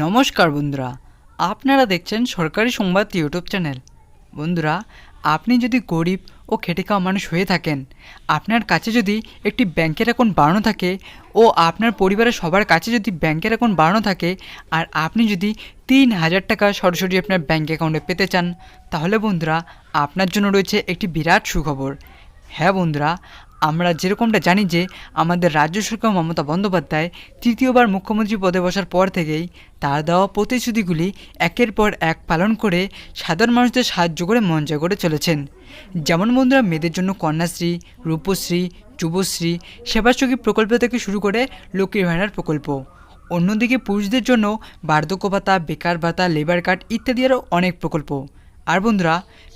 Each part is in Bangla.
নমস্কার বন্ধুরা, আপনারা দেখছেন সরকারি সংবাদ ইউটিউব চ্যানেল। বন্ধুরা, আপনি যদি গরিব ও খেটে খাওয়া মানুষ হয়ে থাকেন, আপনার কাছে যদি একটি ব্যাংকের অ্যাকাউন্ট বানানো থাকে ও আপনার পরিবারের সবার কাছে যদি ব্যাংকের অ্যাকাউন্ট বানানো থাকে আর আপনি যদি ৩,০০০ টাকা সরাসরি আপনার ব্যাংক অ্যাকাউন্টে পেতে চান, তাহলে বন্ধুরা আপনার জন্য রয়েছে একটি বিরাট সুখবর। হ্যাঁ বন্ধুরা, আমরা যেরকমটা জানি যে আমাদের রাজ্য সরকার মমতা বন্দ্যোপাধ্যায় তৃতীয়বার মুখ্যমন্ত্রী পদে বসার পর থেকেই তার দেওয়া প্রতিশ্রুতিগুলি একের পর এক পালন করে সাধারণ মানুষদের সাহায্য করে মন জয় করে চলেছেন। যেমন বন্ধুরা, মেয়েদের জন্য কন্যাশ্রী, রূপশ্রী, যুবশ্রী, সেবাসখী প্রকল্প থেকে শুরু করে লক্ষ্মীর ভাণ্ডার প্রকল্প। অন্যদিকে পুরুষদের জন্য বার্ধক্য ভাতা, বেকার ভাতা, লেবার কার্ড ইত্যাদি আরও অনেক প্রকল্প। আর বন্ধুরা,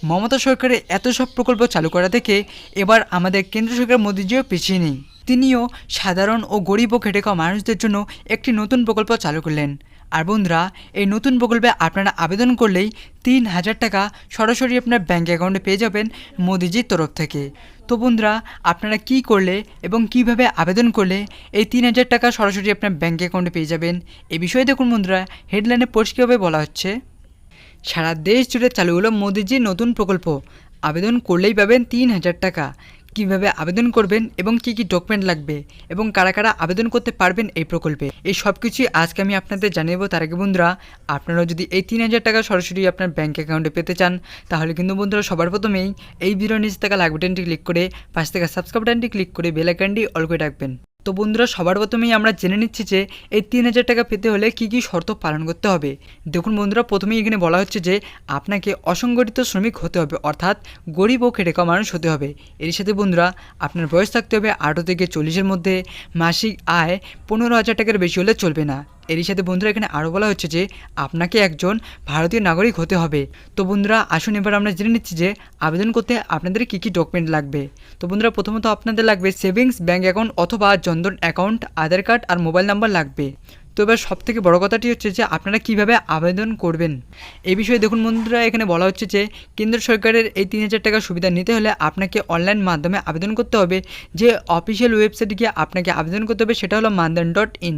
মমতা সরকারের এত সব প্রকল্প চালু করা থেকে এবার আমাদের কেন্দ্র সরকার মোদিজিও পিছিয়ে নেই। তিনিও সাধারণ ও গরিব ও খেটে খাওয়া মানুষদের জন্য একটি নতুন প্রকল্প চালু করলেন। আর বন্ধুরা, এই নতুন প্রকল্পে আপনারা আবেদন করলেই ৩,০০০ টাকা সরাসরি আপনার ব্যাঙ্ক অ্যাকাউন্টে পেয়ে যাবেন মোদিজির তরফ থেকে। তো বন্ধুরা, আপনারা কি করলে এবং কিভাবে আবেদন করলে এই ৩,০০০ টাকা সরাসরি আপনার ব্যাঙ্ক অ্যাকাউন্টে পেয়ে যাবেন, এই বিষয়ে দেখুন বন্ধুরা, হেডলাইনে পরিষ্কারভাবে বলা হচ্ছে। সারা দেশ জুড়ে চালু হলো মোদিজির নতুন প্রকল্প। আবেদন করলেই পাবেন ৩,০০০ টাকা। কীভাবে আবেদন করবেন এবং কী কী ডকুমেন্ট লাগবে এবং কারা কারা আবেদন করতে পারবেন এই প্রকল্পে, এই সব কিছুই আজকে আমি আপনাদের জানিয়ে দেবো। তার আগে বন্ধুরা, আপনারাও যদি এই ৩,০০০ টাকা সরাসরি আপনার ব্যাঙ্ক অ্যাকাউন্টে পেতে চান, তাহলে কিন্তু বন্ধুরা সবার প্রথমেই এই ভিডিওর নিচে থাকা লাইক বাটনটি ক্লিক করে পাশে থাকা সাবস্ক্রাইব বাটনটি ক্লিক করে বেল আইকনটি অল করে রাখবেন। তো বন্ধুরা, সবার প্রথমেই আমরা জেনে নিচ্ছি যে এই ৩,০০০ টাকা পেতে হলে কী কী শর্ত পালন করতে হবে। দেখুন বন্ধুরা, প্রথমেই এখানে বলা হচ্ছে যে আপনাকে অসংগঠিত শ্রমিক হতে হবে, অর্থাৎ গরিব ও খেটে খাওয়া মানুষ হতে হবে। এর সাথে বন্ধুরা, আপনার বয়স থাকতে হবে 18 থেকে 40-এর মধ্যে, মাসিক আয় 15,০০০ টাকার বেশি হলে চলবে না। এরই সাথে বন্ধুরা এখানে আরও বলা হচ্ছে যে আপনাকে একজন ভারতীয় নাগরিক হতে হবে। তো বন্ধুরা, আসুন এবার আমরা জেনে নিচ্ছি যে আবেদন করতে আপনাদের কী কী ডকুমেন্ট লাগবে। তো বন্ধুরা, প্রথমত আপনাদের লাগবে সেভিংস ব্যাঙ্ক অ্যাকাউন্ট অথবা জনধন অ্যাকাউন্ট, আধার কার্ড আর মোবাইল নাম্বার লাগবে। তো এবার সবথেকে বড় কথাটি হচ্ছে যে আপনারা কিভাবে আবেদন করবেন এই বিষয়ে দেখুন বন্ধুরা, এখানে বলা হচ্ছে যে কেন্দ্র সরকারের এই ৩,০০০ টাকার সুবিধা নিতে হলে আপনাকে অনলাইন মাধ্যমে আবেদন করতে হবে। যে অফিসিয়াল ওয়েবসাইটে গিয়ে আপনাকে আবেদন করতে হবে সেটা হলো মানধন.in।